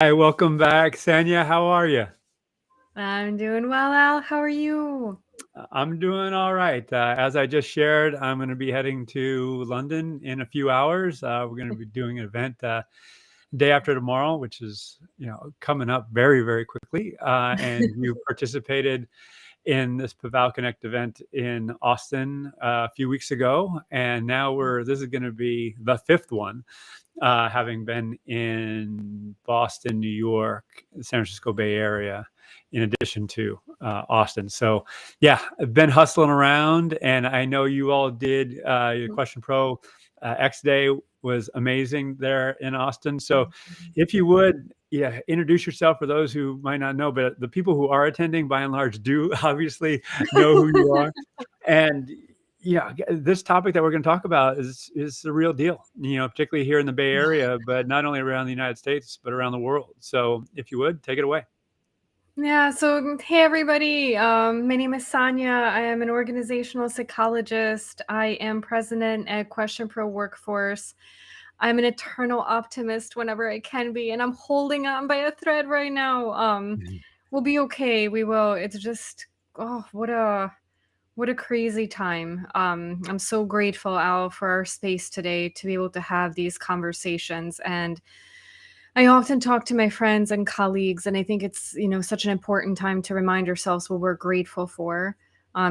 Hi, welcome back, Sanja. How are you? I'm doing well, Al. How are you? I'm doing all right. As I just shared, I'm going to be heading to London in a few hours. We're going to be doing an event day after tomorrow, which is coming up very, very quickly. And you participated in this Paval Connect event in Austin a few weeks ago, and now this is going to be the fifth one, having been in Boston, New York, the San Francisco Bay Area, in addition to Austin. So, yeah, I've been hustling around, and I know you all did your Question Pro X Day was amazing there in Austin. So, if you would, yeah, introduce yourself for those who might not know, but the people who are attending, by and large, do obviously know who you are, and yeah, this topic that we're going to talk about is the real deal, particularly here in the Bay Area, but not only around the United States, but around the world. So if you would, take it away. Yeah, so hey everybody. My name is Sanja. I am an organizational psychologist. I am president at Question Pro Workforce. I'm an eternal optimist whenever I can be, and I'm holding on by a thread right now. Mhm. We'll be okay. We will. It's just what a crazy time. I'm so grateful, Al, for our space today to be able to have these conversations. And I often talk to my friends and colleagues, and I think it's, such an important time to remind ourselves what we're grateful for.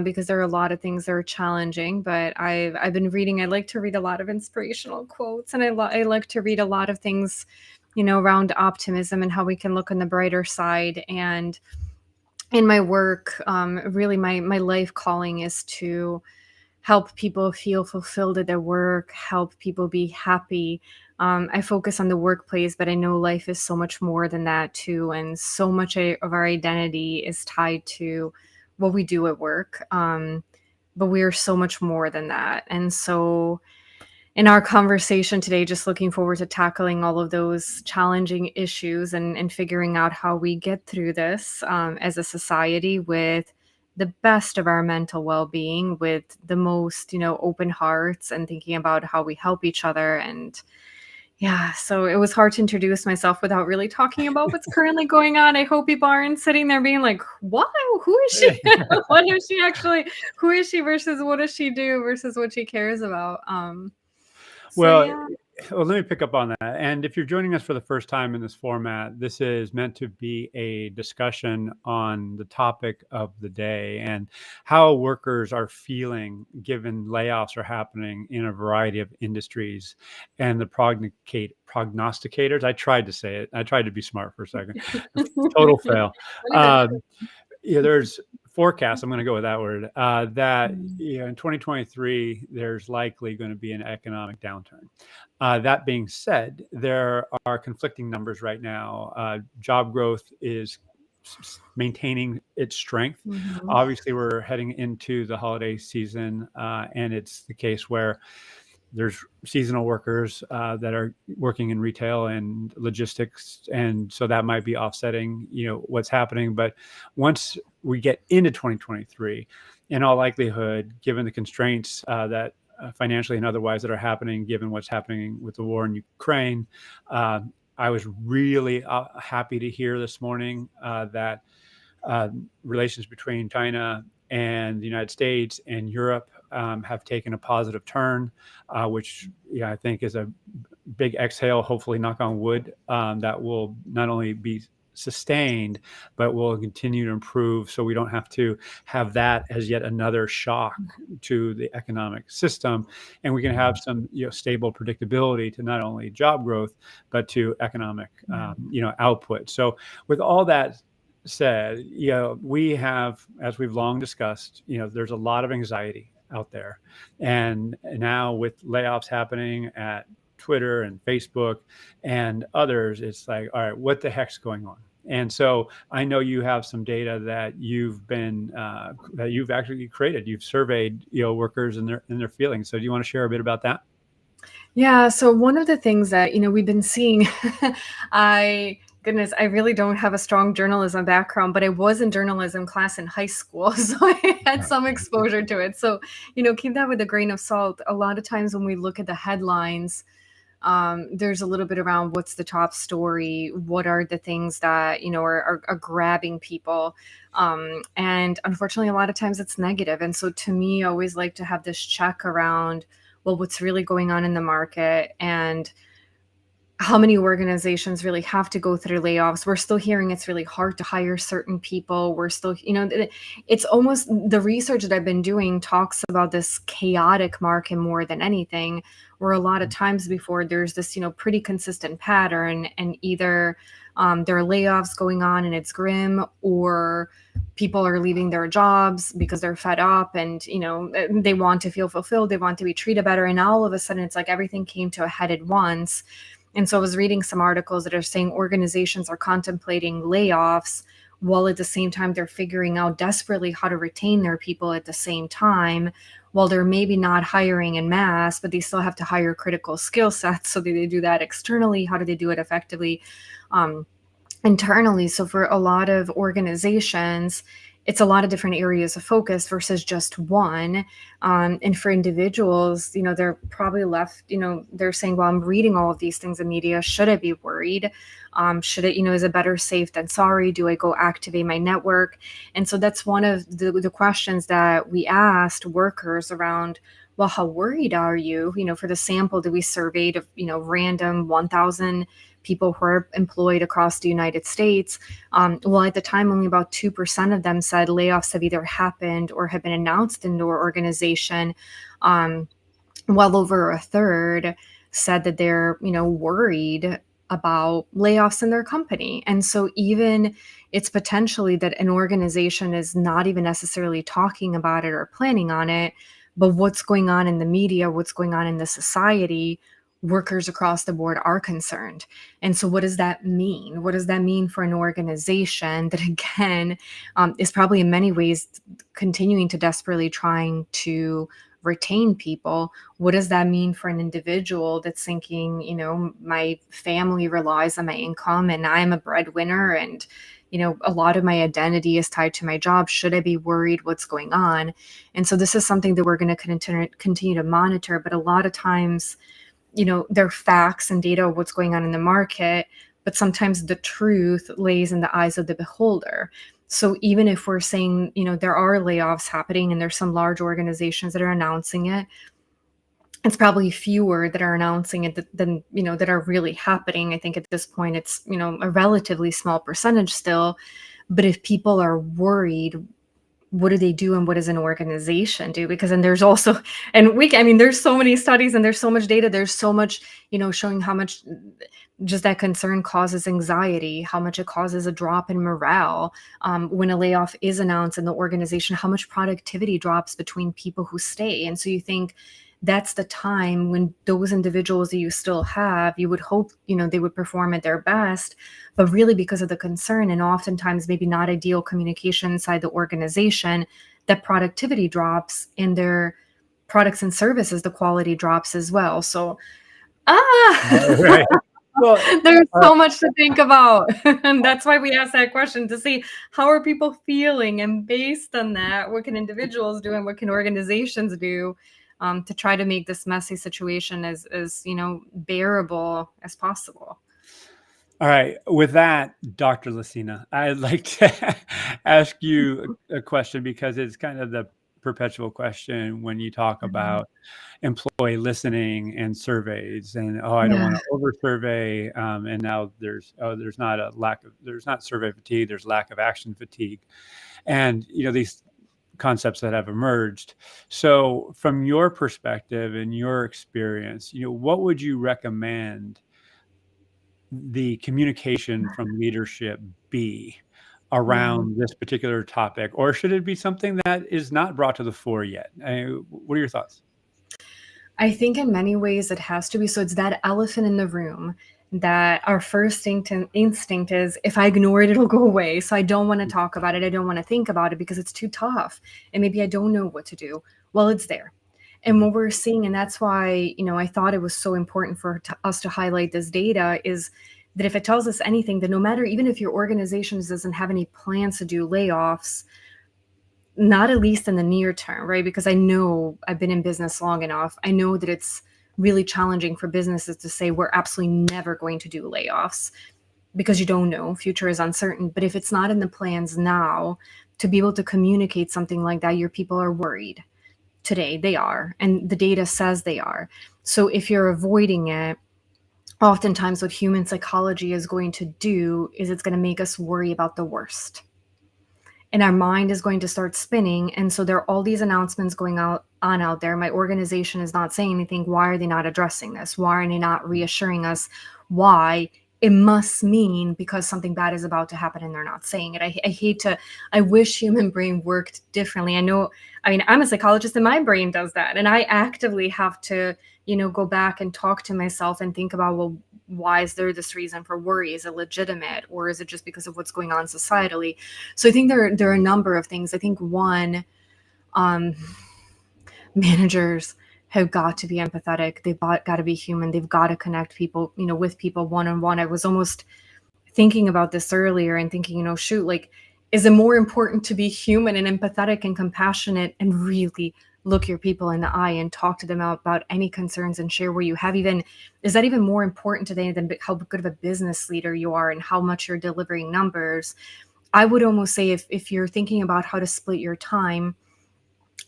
Because there are a lot of things that are challenging, but I've been reading. I like to read a lot of inspirational quotes, and I like to read a lot of things, around optimism and how we can look on the brighter side. And in my work, really my life calling is to help people feel fulfilled at their work, help people be happy. I focus on the workplace, but I know life is so much more than that too. And so much of our identity is tied to what we do at work. But we are so much more than that. And so, in our conversation today, just looking forward to tackling all of those challenging issues and figuring out how we get through this as a society with the best of our mental well-being, with the most, open hearts, and thinking about how we help each other. And yeah, so it was hard to introduce myself without really talking about what's currently going on. I hope people aren't sitting there being like, what? Who is she? What is she actually? Who is she versus what does she do versus what she cares about? So Well, yeah. let me pick up on that. And if you're joining us for the first time in this format, this is meant to be a discussion on the topic of the day and how workers are feeling given layoffs are happening in a variety of industries and the prognosticators. I tried to say it. I tried to be smart for a second. Total fail. Really Um, difficult. yeah, there's forecasts. I'm going to go with that word. That Mm. in 2023, there's likely going to be an economic downturn. That being said, there are conflicting numbers right now. Job growth is maintaining its strength. Mhm. Obviously, we're heading into the holiday season, and it's the case where there's seasonal workers that are working in retail and logistics, and so that might be offsetting what's happening. But once we get into 2023, in all likelihood, given the constraints that financially and otherwise that are happening, given what's happening with the war in Ukraine, uh, I was really happy to hear this morning that relations between China and the United States and Europe have taken a positive turn, which I think is a big exhale, hopefully, knock on wood, that will not only be sustained, but will continue to improve so we don't have to have that as yet another shock to the economic system. And we can have some stable predictability to not only job growth, but to economic output. So with all that said, we have, as we've long discussed, there's a lot of anxiety out there. And now with layoffs happening at Twitter and Facebook and others, it's like, all right, what the heck's going on? And so I know you have some data that you've actually created. You've surveyed workers and their feelings. So do you want to share a bit about that? Yeah, so one of the things that, we've been seeing, I goodness, I really don't have a strong journalism background, but I was in journalism class in high school, so I had some exposure to it. So, keep that with a grain of salt. A lot of times when we look at the headlines, There's a little bit around what's the top story, what are the things that are grabbing people, and unfortunately, a lot of times it's negative. And so, to me, I always like to have this check around, well, what's really going on in the market, and how many organizations really have to go through layoffs. We're still hearing it's really hard to hire certain people. We're still, it's almost, the research that I've been doing talks about this chaotic market more than anything, where a lot of times before there's this, pretty consistent pattern, and either there are layoffs going on and it's grim, or people are leaving their jobs because they're fed up, and they want to feel fulfilled, they want to be treated better, and all of a sudden it's like everything came to a head at once. And so I was reading some articles that are saying organizations are contemplating layoffs while at the same time they're figuring out desperately how to retain their people at the same time, while they're maybe not hiring in mass, but they still have to hire critical skill sets. So do they do that externally? How do they do it effectively internally? So for a lot of organizations, it's a lot of different areas of focus versus just one. And for individuals, they're probably left, they're saying, well, I'm reading all of these things in media. Should I be worried? Should it, is it better safe than sorry? Do I go activate my network? And so that's one of the questions that we asked workers around, well, how worried are you? For the sample that we surveyed of, random 1,000 people who are employed across the United States. Well, at the time, only about 2% of them said layoffs have either happened or have been announced in their organization. Well over a third said that they're, worried about layoffs in their company. And so even it's potentially that an organization is not even necessarily talking about it or planning on it, but what's going on in the media, what's going on in the society, workers across the board are concerned. And so what does that mean? What does that mean for an organization that, again, is probably in many ways continuing to desperately trying to retain people? What does that mean for an individual that's thinking, my family relies on my income and I'm a breadwinner, and a lot of my identity is tied to my job. Should I be worried? What's going on? And so this is something that we're going to continue to monitor. But a lot of times, there are facts and data of what's going on in the market, but sometimes the truth lays in the eyes of the beholder. So even if we're saying, there are layoffs happening and there's some large organizations that are announcing it, it's probably fewer that are announcing it than, that are really happening. I think at this point it's, a relatively small percentage still. But if people are worried, what do they do, and what does an organization do? Because then there's also, there's so many studies and there's so much data, there's so much, showing how much just that concern causes anxiety, how much it causes a drop in morale. When a layoff is announced in the organization, how much productivity drops between people who stay. And so you think that's the time when those individuals that you still have, you would hope, they would perform at their best, but really because of the concern and oftentimes maybe not ideal communication inside the organization, that productivity drops, and their products and services, the quality drops as well. So, Right. Well, there's so much to think about. And that's why we asked that question, to see how are people feeling, and based on that, what can individuals do and what can organizations do to try to make this messy situation as bearable as possible. all right. With that, Dr. Lucina, I'd like to ask you a question, because it's kind of the perpetual question when you talk about employee listening and surveys, and I don't Yeah. want to over survey, and now there's not survey fatigue, there's lack of action fatigue, and these concepts that have emerged. So from your perspective and your experience, what would you recommend the communication from leadership be Yeah. around this particular topic, or should it be something that is not brought to the fore yet? What are your thoughts? I think in many ways it has to be. So it's that elephant in the room that our first instinct is, if I ignore it, it'll go away. So I don't want to talk about it. I don't want to think about it because it's too tough. And maybe I don't know what to do. Well, it's there. And Mhm. what we're seeing, and that's why, I thought it was so important for us to highlight this data, is that if it tells us anything, that no matter, even if your organization doesn't have any plans to do layoffs, not at least in the near term, right? Because I know I've been in business long enough. I know that it's really challenging for businesses to say we're absolutely never going to do layoffs, because you don't know, future is uncertain. But if it's not in the plans now, to be able to communicate something like that, your people are worried. Today they are, and the data says they are. So if you're avoiding it, oftentimes what human psychology is going to do is it's going to make us worry about the worst, and our mind is going to start spinning. And so there are all these announcements going out there. My organization is not saying anything. Why are they not addressing this? Why are they not reassuring us? Why? It must mean because something bad is about to happen and they're not saying it. I hate to, I wish human brain worked differently. I know, I mean, I'm a psychologist and my brain does that. And I actively have to, go back and talk to myself and think about, well, why is there this reason for worry? Is it legitimate, or is it just because of what's going on societally? So I think there are a number of things. I think one, um, managers have got to be empathetic. They've got to be human. They've got to connect people, with people one on one. I was almost thinking about this earlier and thinking, shoot, like, is it more important to be human and empathetic and compassionate and really look your people in the eye and talk to them about any concerns and share where you have? Even, is that even more important today than how good of a business leader you are and how much you're delivering numbers? I would almost say, if you're thinking about how to split your time,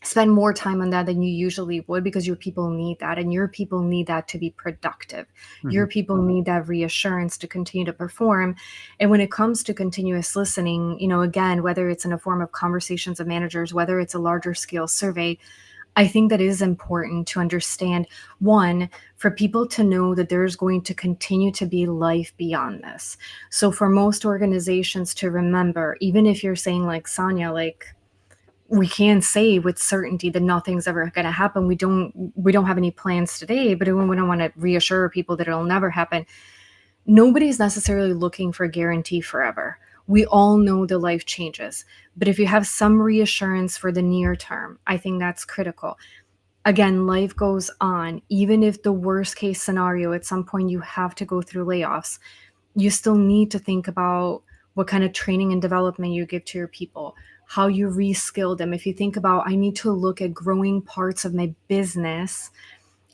spend more time on that than you usually would, because your people need that, and your people need that to be productive. Your Mhm. people need that reassurance to continue to perform. And when it comes to continuous listening, again, whether it's in a form of conversations of managers, whether it's a larger scale survey, I think that it is important to understand, one, for people to know that there's going to continue to be life beyond this. So for most organizations to remember, even if you're saying, like Sanja, like, we can say with certainty that nothing's ever going to happen. We don't have any plans today, but we don't want to reassure people that it'll never happen. Nobody's necessarily looking for a guarantee forever. We all know that life changes, but if you have some reassurance for the near term, I think that's critical. Again, life goes on. Even if the worst case scenario, at some point you have to go through layoffs, you still need to think about what kind of training and development you give to your people, how you reskill them. If you think about, I need to look at growing parts of my business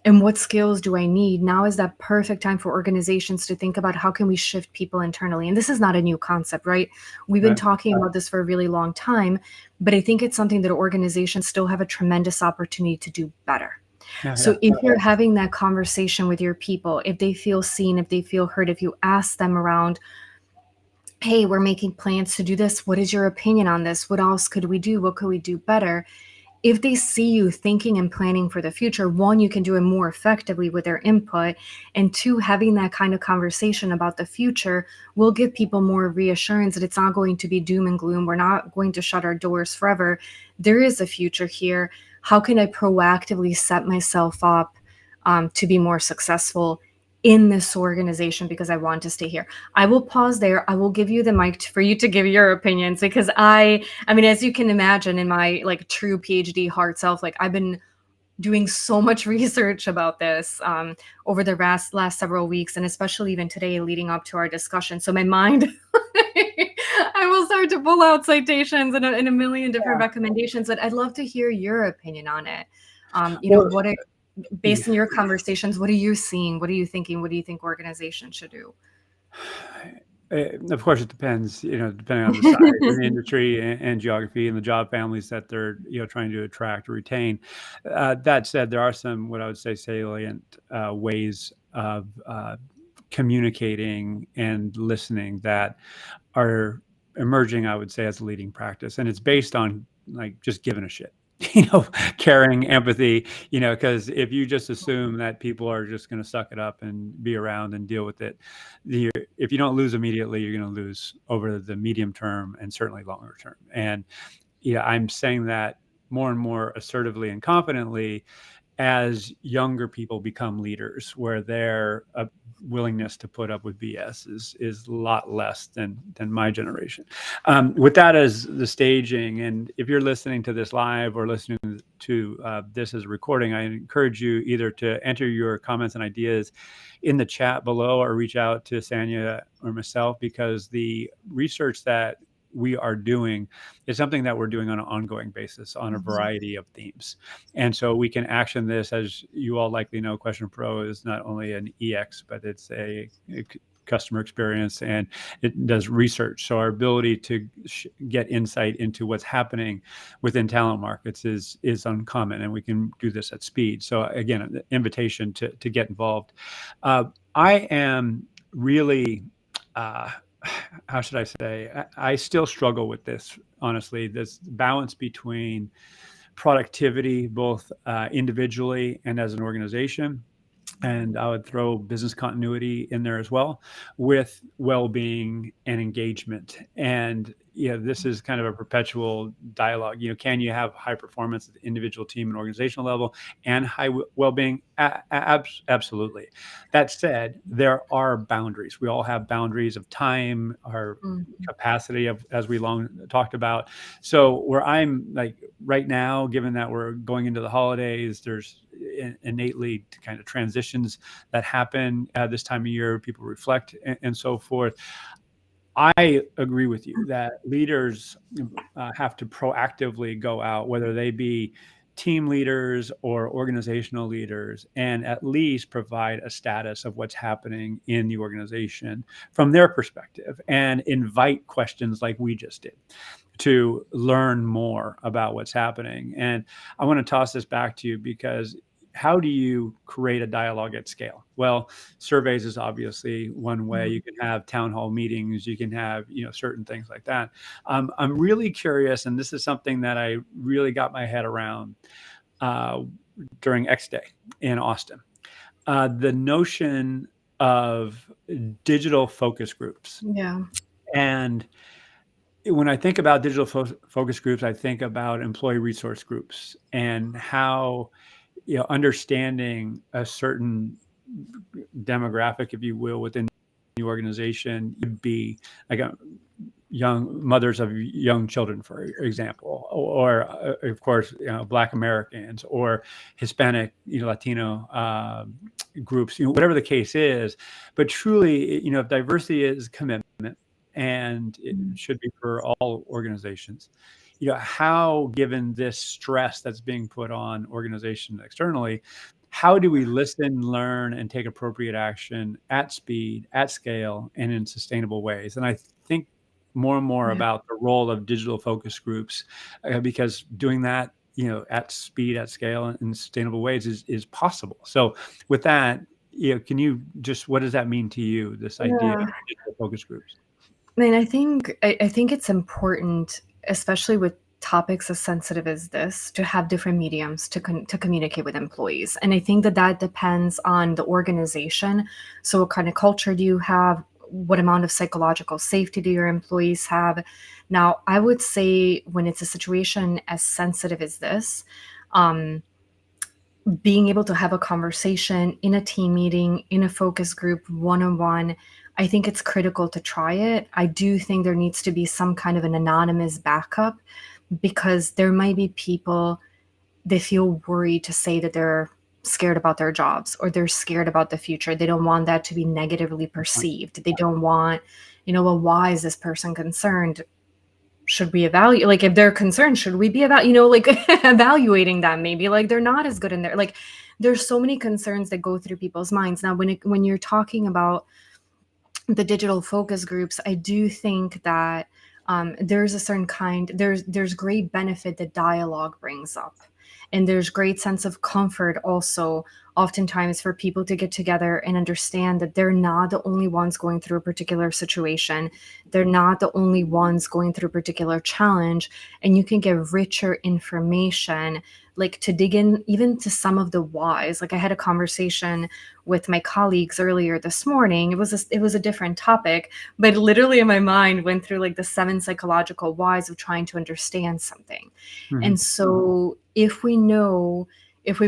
and what skills do I need? Now is that perfect time for organizations to think about how can we shift people internally. And this is not a new concept, right? We've been Right. talking about this for a really long time, but I think it's something that organizations still have a tremendous opportunity to do better. Yeah. Yeah. So if you're having that conversation with your people, if they feel seen, if they feel heard, if you ask them around, hey, we're making plans to do this. What is your opinion on this? What else could we do? What could we do better? If they see you thinking and planning for the future, one, you can do it more effectively with their input. And two, having that kind of conversation about the future will give people more reassurance that it's not going to be doom and gloom. We're not going to shut our doors forever. There is a future here. How can I proactively set myself up to be more successful in this organization because I want to stay here? I will pause there. I will give you the mic for you to give your opinions, because I mean, as you can imagine, in my like true PhD hard self, like I've been doing so much research about this over the last several weeks, and especially even today leading up to our discussion. So my mind, I will start to pull out citations and a million different recommendations. But I'd love to hear your opinion on it. Well, Based on your conversations, what are you seeing? What are you thinking? What do you think organizations should do? Of course, it depends, depending on the size and the industry and geography and the job families that they're, trying to attract or retain. That said, there are some, what I would say, salient ways of communicating and listening that are emerging, I would say, as a leading practice. And it's based on like just giving a shit, caring, empathy, because if you just assume that people are just going to suck it up and be around and deal with it, if you don't lose immediately, you're going to lose over the medium term and certainly longer term. And I'm saying that more and more assertively and confidently as younger people become leaders, where their willingness to put up with BS is a lot less than my generation. With that as the staging, and if you're listening to this live or listening to this as a recording, I encourage you either to enter your comments and ideas in the chat below or reach out to Sanja or myself, because the research that we are doing is something that we're doing on an ongoing basis on a Mhm. variety of themes. And so we can action this, as you all likely know, Question Pro is not only an EX, but it's a customer experience, and it does research. So our ability to get insight into what's happening within talent markets is uncommon, and we can do this at speed. So again, an invitation to get involved. I am really, uh, how should I say, I still struggle with this, honestly, this balance between productivity, both individually and as an organization. And I would throw business continuity in there as well, with well-being and engagement. And this is kind of a perpetual dialogue. Can you have high performance at the individual, team, and organizational level, and high well-being? Absolutely. That said, there are boundaries. We all have boundaries of time, our Mhm. capacity of, as we long talked about. So where I'm like right now, given that we're going into the holidays, there's innately kind of transitions that happen at this time of year. People reflect and so forth. I agree with you that leaders have to proactively go out, whether they be team leaders or organizational leaders, and at least provide a status of what's happening in the organization from their perspective, and invite questions like we just did to learn more about what's happening. And I want to toss this back to you, because how do you create a dialogue at scale? Well, surveys is obviously one way. You Mhm. can have town hall meetings, you can have, certain things like that. I'm really curious, and this is something that I really got my head around uh, during X Day in Austin. The notion of digital focus groups. Yeah. And when I think about digital focus groups, I think about employee resource groups, and how, understanding a certain demographic, if you will, within the organization, you'd be like a young mothers of young children, for example, or of course, Black Americans or Hispanic, Latino groups, whatever the case is. But truly, if diversity is commitment, and it Mhm. should be for all organizations, how, given this stress that's being put on organizations externally, how do we listen, learn, and take appropriate action at speed, at scale, and in sustainable ways? And I think more and more Yeah. about the role of digital focus groups, because doing that, at speed, at scale, and in sustainable ways is possible. So, with that, can you just, what does that mean to you? This idea Yeah. of digital focus groups? I mean, I think it's important, especially with topics as sensitive as this, to have different mediums to communicate with employees. And I think that that depends on the organization. So, what kind of culture do you have? What amount of psychological safety do your employees have? Now, I would say when it's a situation as sensitive as this, um, being able to have a conversation in a team meeting, in a focus group, one on one, I think it's critical to try it. I do think there needs to be some kind of an anonymous backup, because there might be people they feel worried to say that they're scared about their jobs, or they're scared about the future. They don't want that to be negatively Good point. perceived. They don't want, well, why is this person concerned? Should we evaluate, like, if they're concerned, should we be about, like, evaluating them? Maybe like they're not as good in there. Like, there's so many concerns that go through people's minds. Now, when you're talking about the digital focus groups, I do think that there's a certain kind, there's great benefit that dialogue brings up, and there's great sense of comfort also, oftentimes, for people to get together and understand that they're not the only ones going through a particular situation. They're not the only ones going through a particular challenge, and you can get richer information, like, to dig in even to some of the whys. Like, I had a conversation with my colleagues earlier this morning. It was a different topic, but literally in my mind went through like the 7 psychological whys of trying to understand something. Mhm. And so if we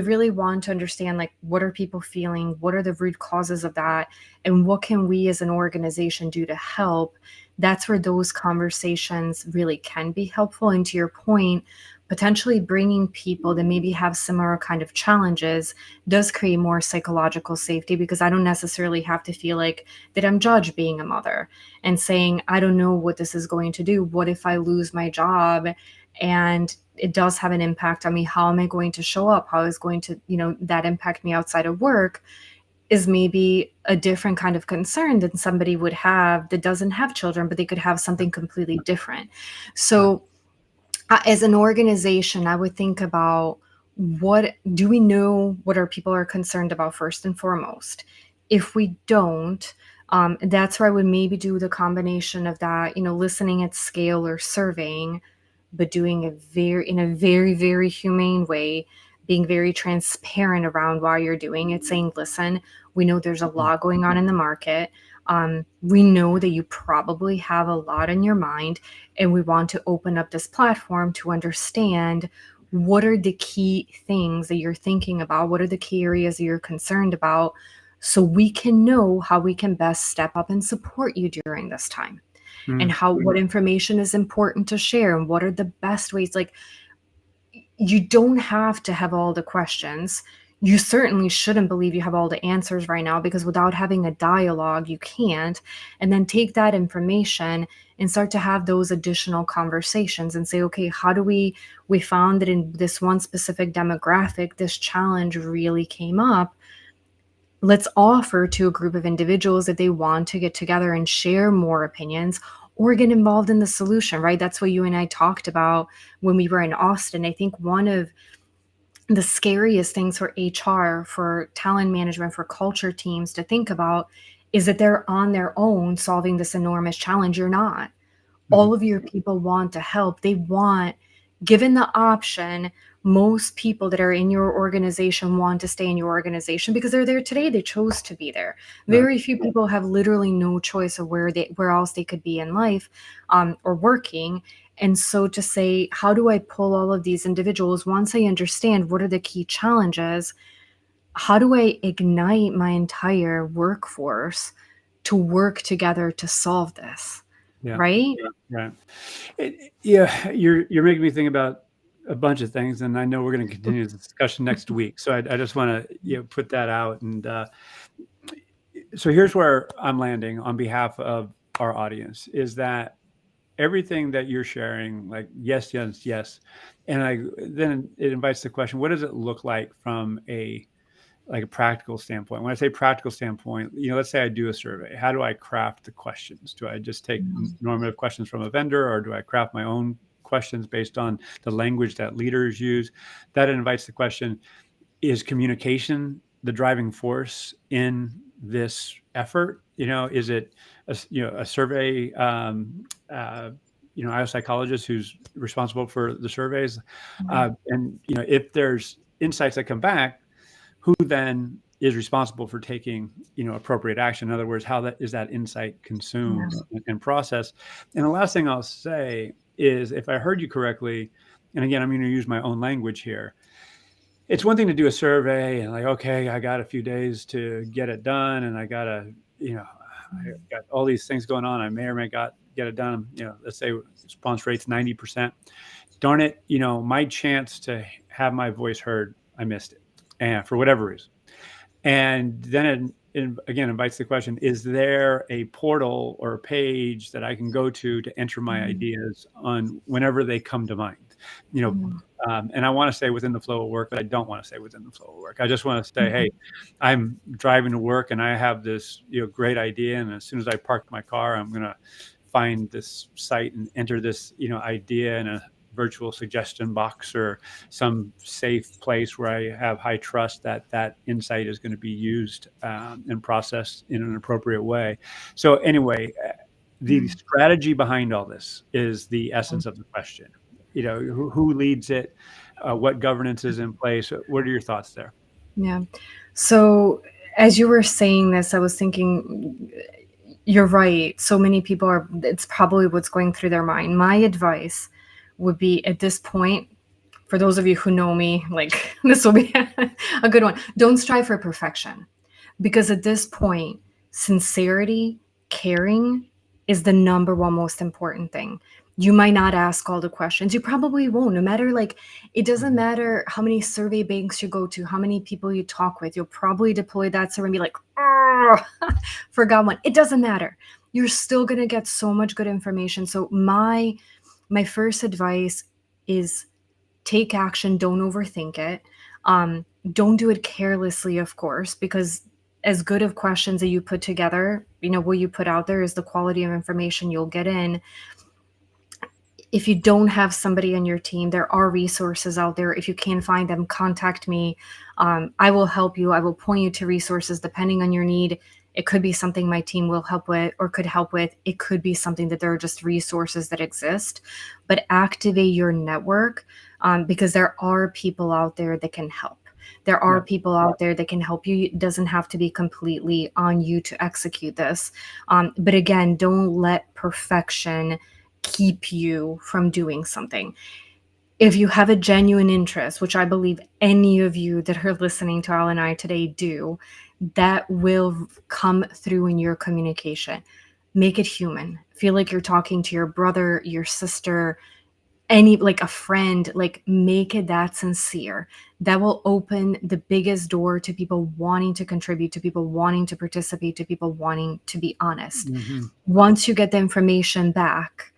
really want to understand, like, what are people feeling, what are the root causes of that, and what can we as an organization do to help, that's where those conversations really can be helpful. And to your point, potentially bringing people that maybe have similar kind of challenges does create more psychological safety, because I don't necessarily have to feel like that I'm judged being a mother and saying, I don't know what this is going to do. What if I lose my job and it does have an impact on me? How am I going to show up? How is going to, that impact me outside of work? Is maybe a different kind of concern than somebody would have that doesn't have children, but they could have something completely different. Right. So as an organization, I would think about, what do we know what our people are concerned about first and foremost? If we don't, that's where I would maybe do the combination of that, listening at scale or surveying, but doing it in a very, very humane way, being very transparent around why you're doing it, saying, listen, we know there's a lot going on in the market. We know that you probably have a lot on your mind, and we want to open up this platform to understand what are the key things that you're thinking about, what are the key areas that you're concerned about, so we can know how we can best step up and support you during this time, and Mm. what information is important to share and what are the best ways. Like, you don't have to have all the questions. You certainly shouldn't believe you have all the answers right now, because without having a dialogue, you can't. And then take that information and start to have those additional conversations and say, okay, how do we found that in this one specific demographic, this challenge really came up. Let's offer to a group of individuals, if they want to get together and share more opinions or get involved in the solution, right? That's what you and I talked about when we were in Austin. I think one of the scariest things for HR, for talent management, for culture teams to think about is that they're on their own solving this enormous challenge. You're not. Mhm. All of your people want to help. They want, given the option, most people that are in your organization want to stay in your organization because they're there today. They chose to be there. Right. Very few people have literally no choice of where else they could be in life, or working. And so to say, how do I pull all of these individuals, once I understand what are the key challenges, how do I ignite my entire workforce to work together to solve this? Yeah. Right? Right. Yeah, you're making me think about a bunch of things, and I know we're going to continue this discussion next week. So I just want to put that out. And so here's where I'm landing on behalf of our audience: is that everything that you're sharing, like yes, yes, yes, and then it invites the question: what does it look like from a practical standpoint? When I say practical standpoint, let's say I do a survey. How do I craft the questions? Do I just take normative questions from a vendor, or do I craft my own questions based on the language that leaders use? That invites the question: is communication the driving force in this effort? Is it a survey? I have a psychologist who's responsible for the surveys, and if there's insights that come back, who then is responsible for taking appropriate action? In other words, how is that insight consumed and processed? And the last thing I'll say is, if I heard you correctly, and again, I'm going to use my own language here, it's one thing to do a survey and okay, I got a few days to get it done, and I got all these things going on. I may or may not get it done. Let's say response rate's 90%. Darn it, my chance to have my voice heard, I missed it, and for whatever reason. And then it again invites the question: is there a portal or a page that I can go to enter my ideas on whenever they come to mind? And I want to say within the flow of work, but I don't want to say within the flow of work. I just want to say, hey, I'm driving to work and I have this great idea, and as soon as I park my car, I'm going to find this site and enter this idea in a virtual suggestion box or some safe place where I have high trust that insight is going to be used and processed in an appropriate way. So anyway, the strategy behind all this is the essence of the question. Who leads it? What governance is in place? What are your thoughts there? Yeah. So as you were saying this, I was thinking, you're right. So many people it's probably what's going through their mind. My advice would be, at this point, for those of you who know me, this will be a good one. Don't strive for perfection, because at this point, sincerity, caring, is the number one most important thing. You might not ask all the questions. You probably won't, no matter like, it doesn't matter how many survey banks you go to, how many people you talk with. You'll probably deploy that survey and be like, "Ugh, forgot one." It doesn't matter. You're still going to get so much good information. So my first advice is take action, don't overthink it. Don't do it carelessly, of course, because as good of questions that you put together, what you put out there is the quality of information you'll get in. If you don't have somebody on your team, there are resources out there. If you can't find them, contact me. I will help you. I will point you to resources depending on your need. It could be something my team will help with or could help with. It could be something that there are just resources that exist. But activate your network, because there are people out there that can help. There are people out there that can help you. It doesn't have to be completely on you to execute this. But again, don't let perfection keep you from doing something. If you have a genuine interest, which I believe any of you that are listening to Al and I today do, that will come through in your communication. Make it human. Feel like you're talking to your brother, your sister, like a friend. Like, make it that sincere. That will open the biggest door to people wanting to contribute, to people wanting to participate, to people wanting to be honest. Once you get the information back,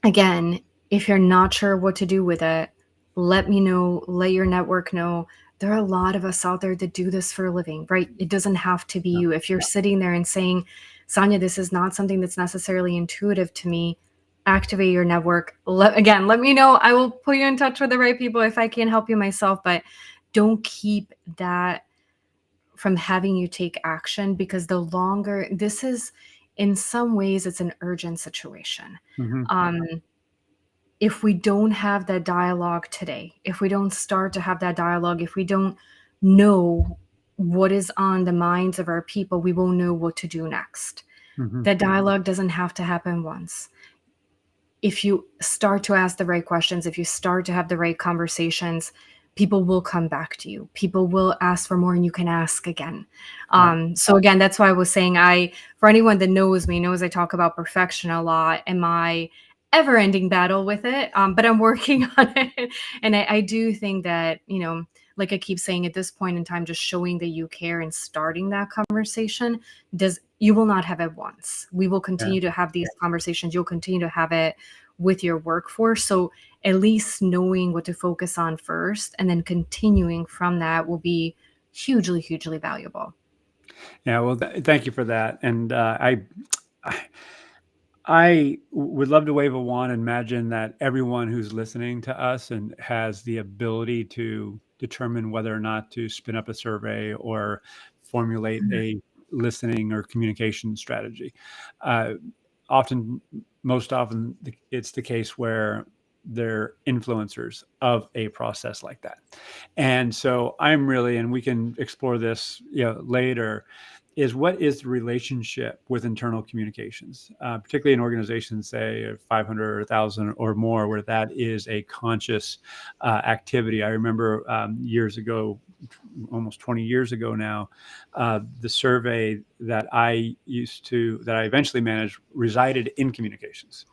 again, if you're not sure what to do with it, let me know, let your network know. There are a lot of us out there that do this for a living, right? It doesn't have to be you. If you're sitting there and saying, Sanja, this is not something that's necessarily intuitive to me, activate your network. Let me know. I will put you in touch with the right people if I can't help you myself, but don't keep that from having you take action, because the longer this is, in some ways, it's an urgent situation. If we don't have that dialogue today, if we don't start to have that dialogue, if we don't know what is on the minds of our people, we won't know what to do next. That dialogue doesn't have to happen once. If you start to ask the right questions, if you start to have the right conversations, people will come back to you. People will ask for more, and you can ask again. So again, that's why I was saying, for anyone that knows me, knows I talk about perfection a lot and my ever-ending battle with it. But I'm working on it. And I do think that, like I keep saying, at this point in time, just showing that you care and starting that conversation you will not have it once. We will continue to have these conversations. You'll continue to have it with your workforce. So at least knowing what to focus on first and then continuing from that will be hugely, hugely valuable. Yeah, well, thank you for that. And I would love to wave a wand and imagine that everyone who's listening to us and has the ability to determine whether or not to spin up a survey or formulate a listening or communication strategy. Uh, Most often, it's the case where they're influencers of a process like that. And so and we can explore this, later, is what is the relationship with internal communications, particularly in organizations, say 500 or 1,000 or more, where that is a conscious activity. I remember years ago, almost 20 years ago now, the survey that I eventually managed resided in communications.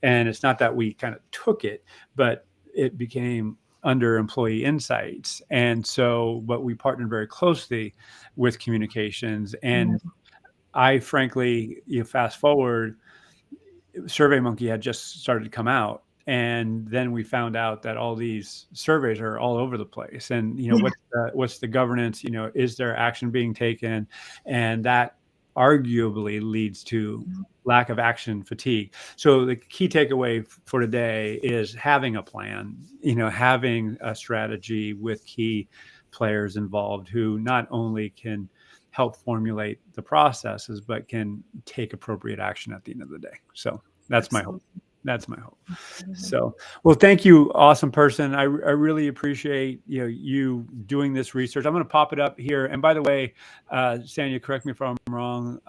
And it's not that we kind of took it, but it became under employee insights. And so, but we partnered very closely with communications. And I frankly, fast forward, SurveyMonkey had just started to come out. And then we found out that all these surveys are all over the place. And, what's the governance? Is there action being taken? And that arguably leads to lack of action fatigue. So the key takeaway for today is having a plan, having a strategy with key players involved who not only can help formulate the processes, but can take appropriate action at the end of the day. So that's my hope. That's my hope. So, well, thank you, awesome person. I really appreciate you doing this research. I'm going to pop it up here. And by the way, Sanja, correct me if I'm wrong.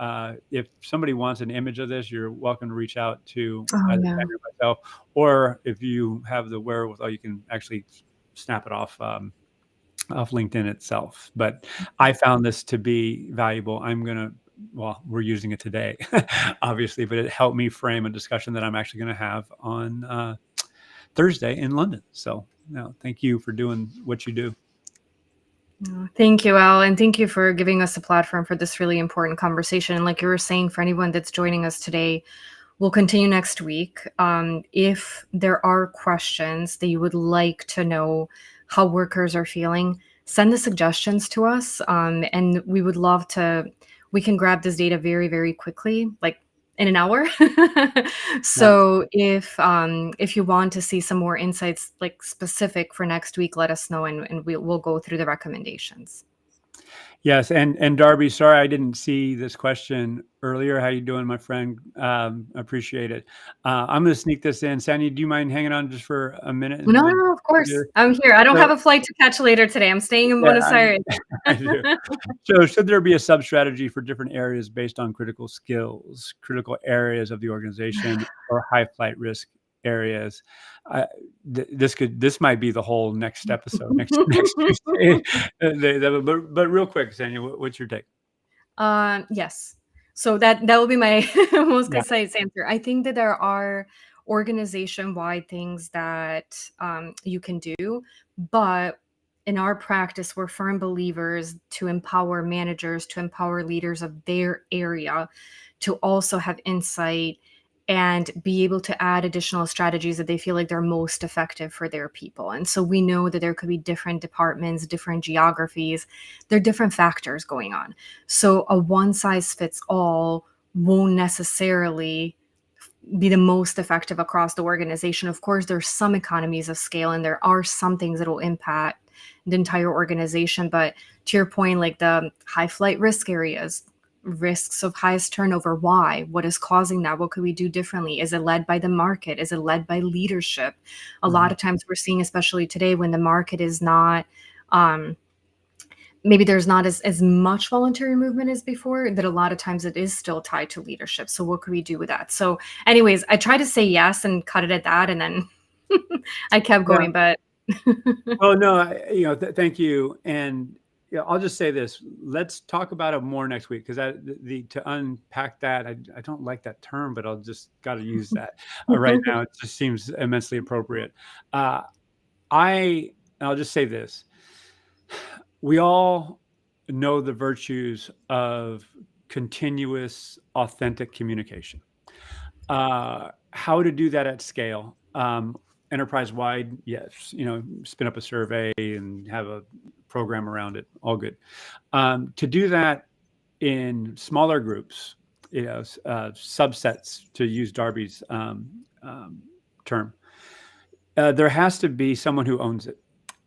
If somebody wants an image of this, you're welcome to reach out to either Sanja or myself, or if you have the wherewithal, you can actually snap it off LinkedIn itself. But I found this to be valuable. I'm going to well, we're using it today, obviously, but it helped me frame a discussion that I'm actually going to have on Thursday in London. So, thank you for doing what you do. Thank you, Al, and thank you for giving us a platform for this really important conversation. And like you were saying, for anyone that's joining us today, we'll continue next week. If there are questions that you would like to know how workers are feeling, send the suggestions to us, and we would love to. We can grab this data very, very quickly, like in an hour. Yeah. So if you want to see some more insights, like specific for next week, let us know, and we'll go through the recommendations. Yes, and Darby, sorry I didn't see this question earlier. How you doing, my friend? Appreciate it. I'm going to sneak this in. Sanja, do you mind hanging on just for a minute? And No, we'll no, of course. do I'm here. I don't have so, a flight to catch later today. I'm staying in yeah, Buenos Aires. I do. So, should there be a sub strategy for different areas based on critical skills, critical areas of the organization, or high flight risk areas? This might be the whole next episode next Tuesday. But real quick, Sanja, what's your take? Yes. So that will be my most Yeah. concise answer. I think that there are organization-wide things that you can do, but in our practice, we're firm believers to empower managers, to empower leaders of their area to also have insight and be able to add additional strategies that they feel like they're most effective for their people. And so we know that there could be different departments, different geographies, there are different factors going on. So a one size fits all won't necessarily be the most effective across the organization. Of course, there's some economies of scale and there are some things that will impact the entire organization. But to your point, like the high flight risk areas, risks of highest turnover, why? What is causing that? What could we do differently? Is it led by the market? Is it led by leadership? A lot of times we're seeing, especially today, when the market is not maybe there's not as much voluntary movement as before, that a lot of times it is still tied to leadership. So what could we do with that? So anyways, I try to say yes and cut it at that, and then I kept Yeah. going, but Oh no, thank you. And I'll just say this: let's talk about it more next week, because to unpack that, I don't like that term, but I'll just got to use that right now. It just seems immensely appropriate. Uh, I'll just say this: we all know the virtues of continuous, authentic communication. How to do that at scale? Enterprise wide, yes. Spin up a survey and have a program around it. All good. To do that in smaller groups, subsets, to use Darby's term, there has to be someone who owns it,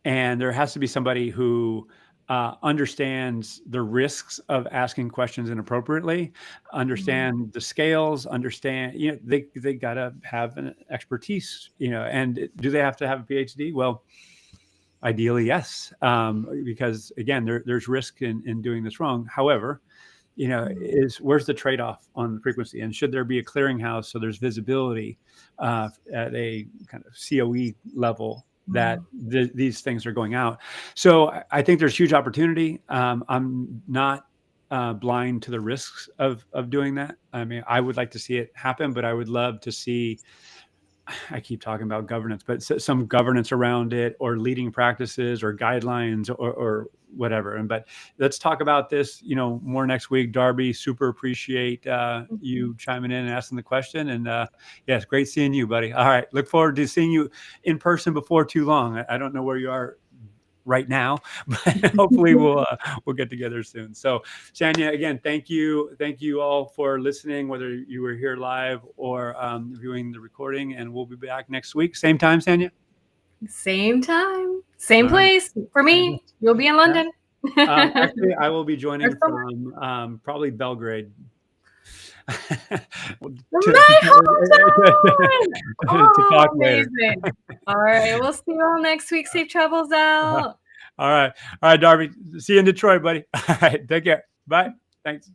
and there has to be somebody who understands the risks of asking questions inappropriately, understand the scales, understand, they got to have an expertise, and do they have to have a PhD? Well, ideally, yes, because again, there's risk in doing this wrong. However, where's the trade-off on the frequency, and should there be a clearinghouse so there's visibility at a kind of COE level that these things are going out? So I think there's huge opportunity. I'm not blind to the risks of doing that. I mean, I would like to see it happen, but I would love to see, I keep talking about governance, but some governance around it, or leading practices or guidelines, or whatever. But let's talk about this, more next week. Darby, super appreciate you chiming in and asking the question. And yes, great seeing you, buddy. All right. Look forward to seeing you in person before too long. I don't know where you are right now, but hopefully we'll get together soon. So Sanja, again, thank you all for listening, whether you were here live or viewing the recording, and we'll be back next week, same time. Sanja, same time, same all right. place for me. You'll be in London. Actually, I will be joining from probably Belgrade. My hometown! To talk later. Amazing. All right, we'll see you all next week. Safe travels out. All right, Darby, see you in Detroit, buddy. All right, take care. Bye. Thanks.